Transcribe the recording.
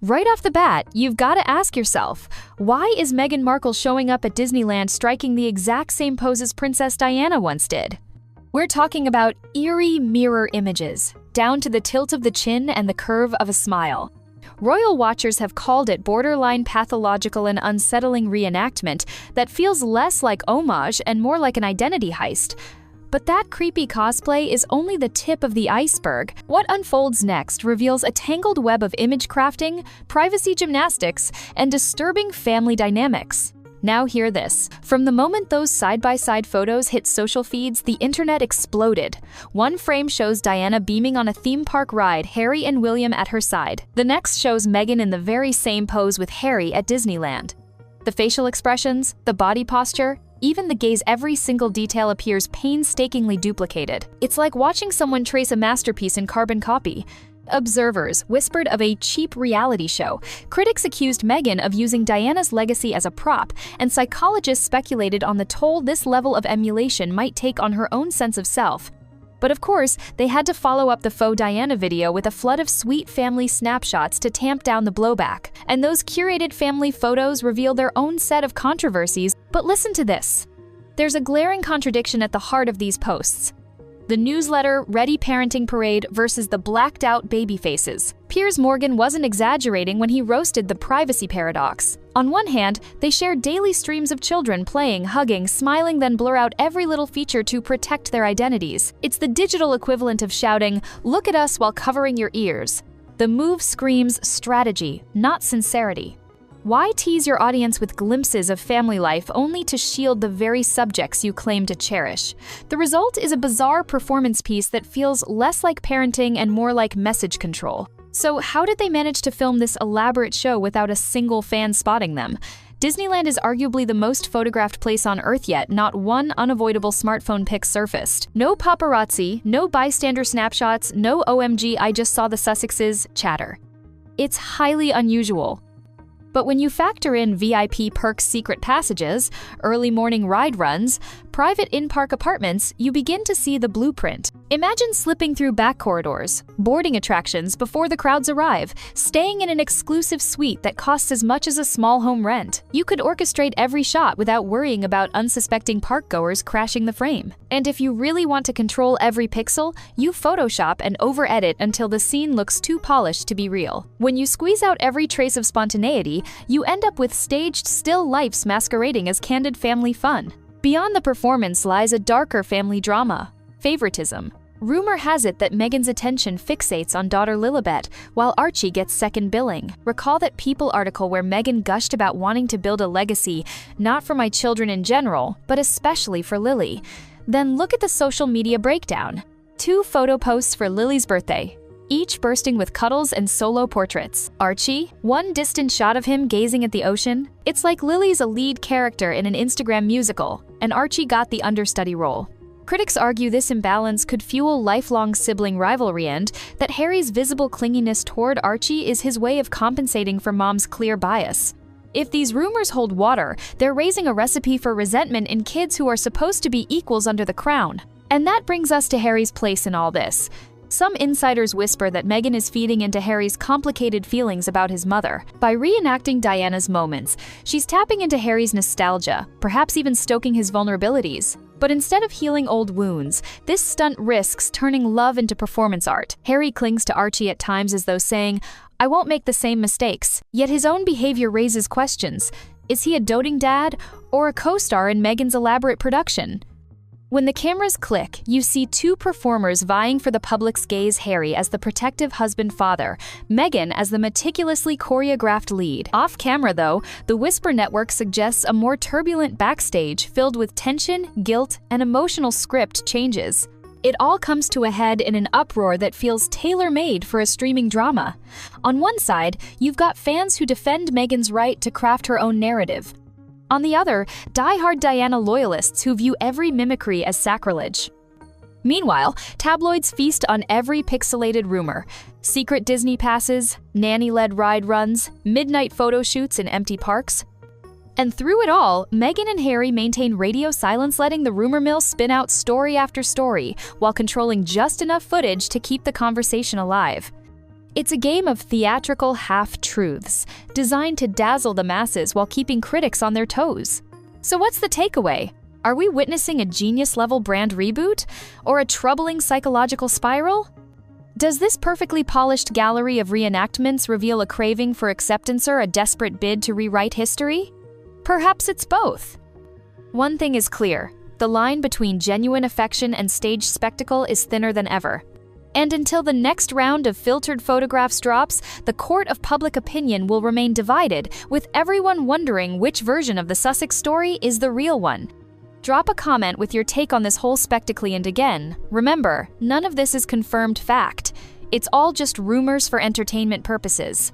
Right off the bat, you've got to ask yourself, why is Meghan Markle showing up at Disneyland striking the exact same pose as Princess Diana once did? We're talking about eerie mirror images, down to the tilt of the chin and the curve of a smile. Royal watchers have called it borderline pathological and unsettling reenactment that feels less like homage and more like an identity heist. But that creepy cosplay is only the tip of the iceberg. What unfolds next reveals a tangled web of image crafting, privacy gymnastics, and disturbing family dynamics. Now hear this. From the moment those side-by-side photos hit social feeds, the internet exploded. One frame shows Diana beaming on a theme park ride, Harry and William at her side. The next shows Meghan in the very same pose with Harry at Disneyland. The facial expressions, the body posture, even the gaze, every single detail appears painstakingly duplicated. It's like watching someone trace a masterpiece in carbon copy. Observers whispered of a cheap reality show. Critics accused Meghan of using Diana's legacy as a prop, and psychologists speculated on the toll this level of emulation might take on her own sense of self. But of course, they had to follow up the faux Diana video with a flood of sweet family snapshots to tamp down the blowback. And those curated family photos reveal their own set of controversies. But listen to this. There's a glaring contradiction at the heart of these posts. The newsletter Ready Parenting Parade versus the blacked-out baby faces. Piers Morgan wasn't exaggerating when he roasted the privacy paradox. On one hand, they share daily streams of children playing, hugging, smiling, then blur out every little feature to protect their identities. It's the digital equivalent of shouting, "Look at us," while covering your ears. The move screams strategy, not sincerity. Why tease your audience with glimpses of family life only to shield the very subjects you claim to cherish? The result is a bizarre performance piece that feels less like parenting and more like message control. So how did they manage to film this elaborate show without a single fan spotting them? Disneyland is arguably the most photographed place on Earth, yet not one unavoidable smartphone pic surfaced. No paparazzi, no bystander snapshots, no "OMG, I just saw the Sussexes" chatter. It's highly unusual. But when you factor in VIP perks, secret passages, early morning ride runs, private in-park apartments, you begin to see the blueprint. Imagine slipping through back corridors, boarding attractions before the crowds arrive, staying in an exclusive suite that costs as much as a small home rent. You could orchestrate every shot without worrying about unsuspecting parkgoers crashing the frame. And if you really want to control every pixel, you Photoshop and over-edit until the scene looks too polished to be real. When you squeeze out every trace of spontaneity, you end up with staged still lifes masquerading as candid family fun. Beyond the performance lies a darker family drama: favoritism. Rumor has it that Meghan's attention fixates on daughter Lilibet, while Archie gets second billing. Recall that People article where Meghan gushed about wanting to build a legacy, not for my children in general, but especially for Lily. Then look at the social media breakdown. 2 photo posts for Lily's birthday, each bursting with cuddles and solo portraits. Archie, one distant shot of him gazing at the ocean. It's like Lily's a lead character in an Instagram musical, and Archie got the understudy role. Critics argue this imbalance could fuel lifelong sibling rivalry and that Harry's visible clinginess toward Archie is his way of compensating for mom's clear bias. If these rumors hold water, they're raising a recipe for resentment in kids who are supposed to be equals under the crown. And that brings us to Harry's place in all this. Some insiders whisper that Meghan is feeding into Harry's complicated feelings about his mother. By reenacting Diana's moments, she's tapping into Harry's nostalgia, perhaps even stoking his vulnerabilities. But instead of healing old wounds, this stunt risks turning love into performance art. Harry clings to Archie at times as though saying, "I won't make the same mistakes." Yet his own behavior raises questions. Is he a doting dad or a co-star in Meghan's elaborate production? When the cameras click, you see 2 performers vying for the public's gaze: Harry as the protective husband-father, Meghan as the meticulously choreographed lead. Off-camera, though, the Whisper Network suggests a more turbulent backstage filled with tension, guilt, and emotional script changes. It all comes to a head in an uproar that feels tailor-made for a streaming drama. On one side, you've got fans who defend Meghan's right to craft her own narrative. On the other, die-hard Diana loyalists who view every mimicry as sacrilege. Meanwhile, tabloids feast on every pixelated rumor: secret Disney passes, nanny-led ride runs, midnight photo shoots in empty parks. And through it all, Meghan and Harry maintain radio silence, letting the rumor mill spin out story after story, while controlling just enough footage to keep the conversation alive. It's a game of theatrical half-truths, designed to dazzle the masses while keeping critics on their toes. So what's the takeaway? Are we witnessing a genius-level brand reboot? Or a troubling psychological spiral? Does this perfectly polished gallery of reenactments reveal a craving for acceptance or a desperate bid to rewrite history? Perhaps it's both. One thing is clear: the line between genuine affection and staged spectacle is thinner than ever. And until the next round of filtered photographs drops, the court of public opinion will remain divided, with everyone wondering which version of the Sussex story is the real one. Drop a comment with your take on this whole spectacle, and again, remember, none of this is confirmed fact. It's all just rumors for entertainment purposes.